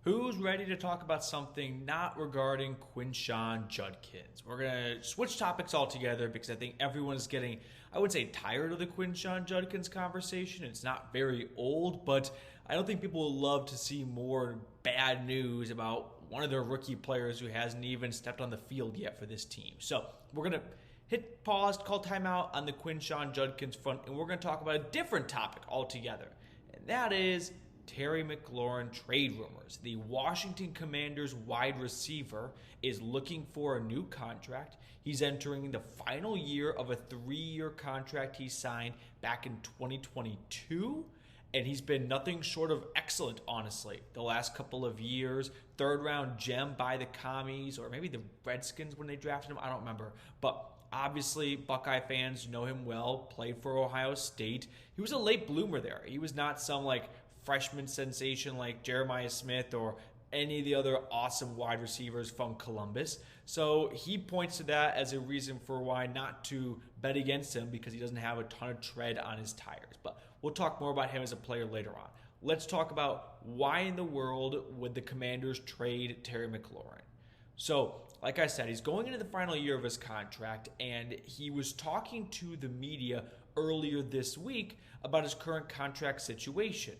Who's ready to talk about something not regarding Quinshon Judkins? We're going to switch topics altogether because I think everyone is getting, I would say, tired of the Quinshon Judkins conversation. It's not very old, but I don't think people will love to see more bad news about one of their rookie players who hasn't even stepped on the field yet for this team. So we're going to hit pause, call timeout on the Quinshon Judkins front, and we're going to talk about a different topic altogether, and that is Terry McLaurin trade rumors. The Washington Commanders wide receiver is looking for a new contract. He's entering the final year of a 3-year contract he signed back in 2022. And he's been nothing short of excellent, honestly, the last couple of years. Third-round gem by the Commies, or maybe the Redskins when they drafted him. I don't remember. But obviously, Buckeye fans know him well, played for Ohio State. He was a late bloomer there. He was not some, freshman sensation like Jeremiah Smith or any of the other awesome wide receivers from Columbus. So he points to that as a reason for why not to bet against him, because he doesn't have a ton of tread on his tires. But we'll talk more about him as a player later on. Let's talk about why in the world would the Commanders trade Terry McLaurin. So, like I said, he's going into the final year of his contract, and he was talking to the media earlier this week about his current contract situation.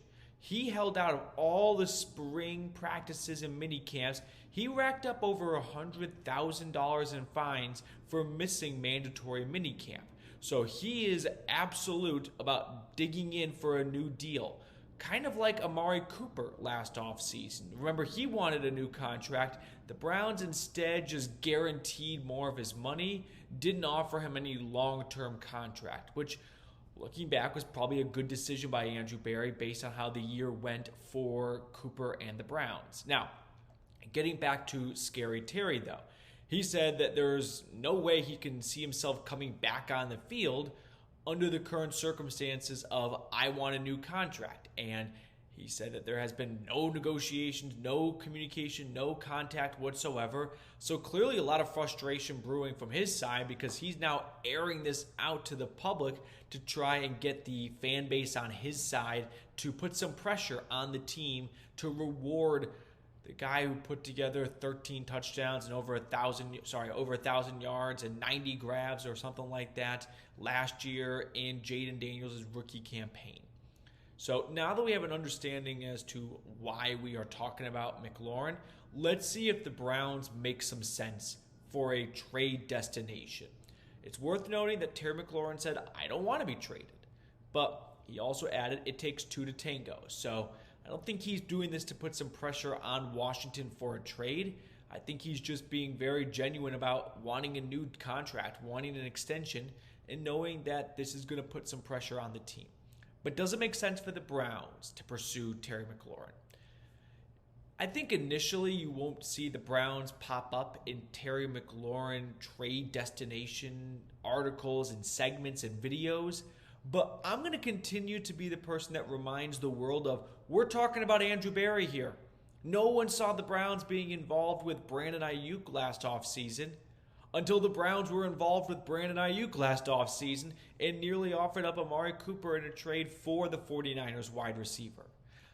He held out of all the spring practices and mini camps. He racked up over $100,000 in fines for missing mandatory mini camp. So he is absolute about digging in for a new deal. Kind of like Amari Cooper last offseason. Remember, he wanted a new contract. The Browns instead just guaranteed more of his money, didn't offer him any long-term contract, which, looking back, was probably a good decision by Andrew Berry based on how the year went for Cooper and the Browns. Now, getting back to Scary Terry, though, he said that there's no way he can see himself coming back on the field under the current circumstances of I want a new contract. And he said that there has been no negotiations, no communication, no contact whatsoever. So clearly a lot of frustration brewing from his side, because he's now airing this out to the public to try and get the fan base on his side to put some pressure on the team to reward the guy who put together 13 touchdowns and over 1,000 yards and 90 grabs or something like that last year in Jaden Daniels' rookie campaign. So now that we have an understanding as to why we are talking about McLaurin, let's see if the Browns make some sense for a trade destination. It's worth noting that Terry McLaurin said, I don't want to be traded. But he also added, it takes two to tango. So I don't think he's doing this to put some pressure on Washington for a trade. I think he's just being very genuine about wanting a new contract, wanting an extension, and knowing that this is going to put some pressure on the team. But does it make sense for the Browns to pursue Terry McLaurin? I think initially you won't see the Browns pop up in Terry McLaurin trade destination articles and segments and videos, but I'm going to continue to be the person that reminds the world of, we're talking about Andrew Berry here. No one saw the Browns being involved with Brandon Ayuk last offseason until the Browns were involved with Brandon Ayuk last offseason and nearly offered up Amari Cooper in a trade for the 49ers wide receiver.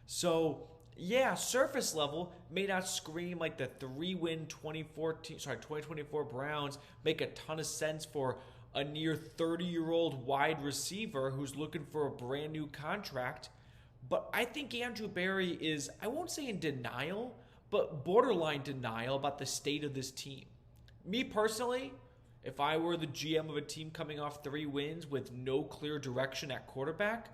So, yeah, surface level may not scream like the 3-win 2024 Browns make a ton of sense for a near 30-year-old wide receiver who's looking for a brand new contract. But I think Andrew Berry is, I won't say in denial, but borderline denial about the state of this team. Me personally, if I were the GM of a team coming off 3 wins with no clear direction at quarterback,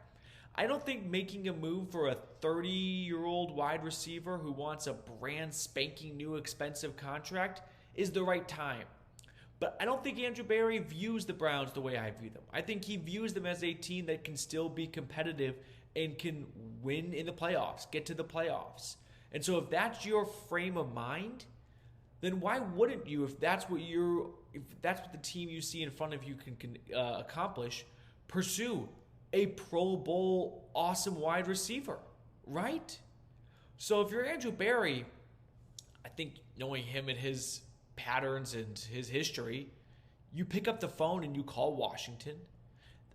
I don't think making a move for a 30-year-old wide receiver who wants a brand spanking new expensive contract is the right time. But I don't think Andrew Berry views the Browns the way I view them. I think he views them as a team that can still be competitive and can win in the playoffs, get to the playoffs. And so if that's your frame of mind, then why wouldn't you, if that's what the team you see in front of you can accomplish, pursue a Pro Bowl awesome wide receiver, right? So if you're Andrew Berry, I think knowing him and his patterns and his history, you pick up the phone and you call Washington.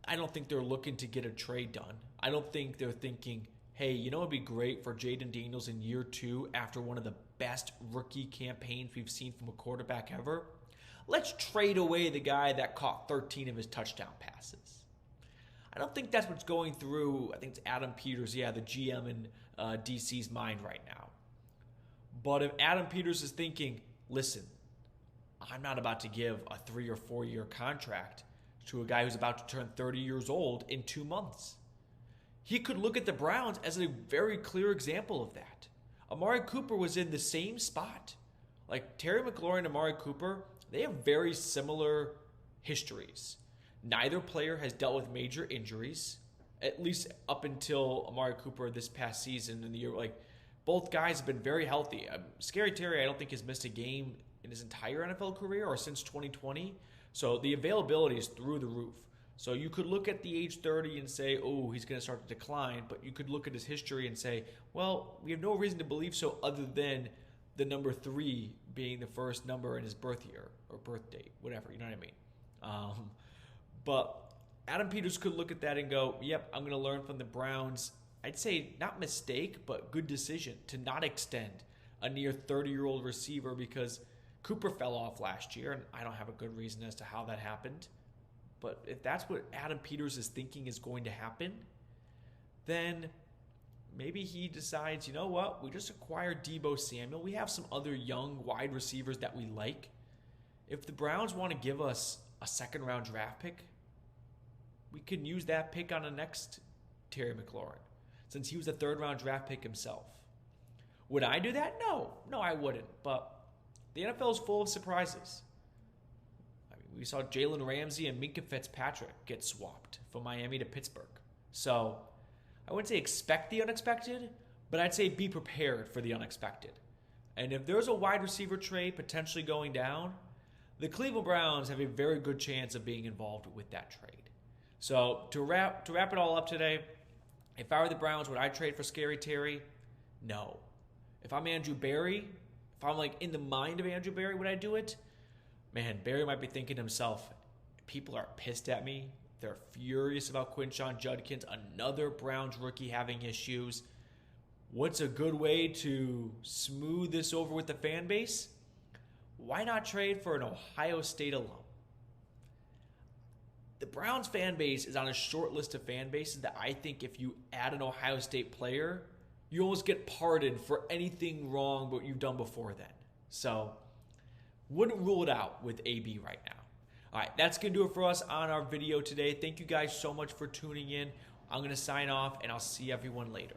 I don't think they're looking to get a trade done. I don't think they're thinking, hey, you know what would be great for Jaden Daniels in year 2 after one of the best rookie campaigns we've seen from a quarterback ever? Let's trade away the guy that caught 13 of his touchdown passes. I don't think that's what's going through, I think it's Adam Peters, the GM in DC's mind right now. But if Adam Peters is thinking, listen, I'm not about to give a 3 or 4 year contract to a guy who's about to turn 30 years old in 2 months. He could look at the Browns as a very clear example of that. Amari Cooper was in the same spot. Like Terry McLaurin and Amari Cooper, they have very similar histories. Neither player has dealt with major injuries, at least up until Amari Cooper this past season in the year. Like both guys have been very healthy. Scary Terry, I don't think has missed a game in his entire NFL career or since 2020. So the availability is through the roof. So you could look at the age 30 and say, oh, he's going to start to decline. But you could look at his history and say, well, we have no reason to believe so other than the number 3 being the first number in his birth year or birth date, whatever, you know what I mean? But Adam Peters could look at that and go, yep, I'm going to learn from the Browns. I'd say not mistake, but good decision to not extend a near 30-year-old receiver because Cooper fell off last year, and I don't have a good reason as to how that happened. But if that's what Adam Peters is thinking is going to happen, then maybe he decides, you know what, we just acquired Deebo Samuel. We have some other young wide receivers that we like. If the Browns want to give us a second-round draft pick, we can use that pick on the next Terry McLaurin, since he was a third-round draft pick himself. Would I do that? No, I wouldn't. But the NFL is full of surprises. We saw Jalen Ramsey and Minkah Fitzpatrick get swapped from Miami to Pittsburgh. So I wouldn't say expect the unexpected, but I'd say be prepared for the unexpected. And if there's a wide receiver trade potentially going down, the Cleveland Browns have a very good chance of being involved with that trade. So to wrap it all up today, if I were the Browns, would I trade for Scary Terry? No. If I'm Andrew Berry, if I'm like in the mind of Andrew Berry, would I do it? Man, Barry might be thinking to himself, people are pissed at me. They're furious about Quinshon Judkins, another Browns rookie having issues. What's a good way to smooth this over with the fan base? Why not trade for an Ohio State alum? The Browns fan base is on a short list of fan bases that I think if you add an Ohio State player, you almost get pardoned for anything wrong what you've done before then. So wouldn't rule it out with AB right now. All right, that's going to do it for us on our video today. Thank you guys so much for tuning in. I'm going to sign off, and I'll see everyone later.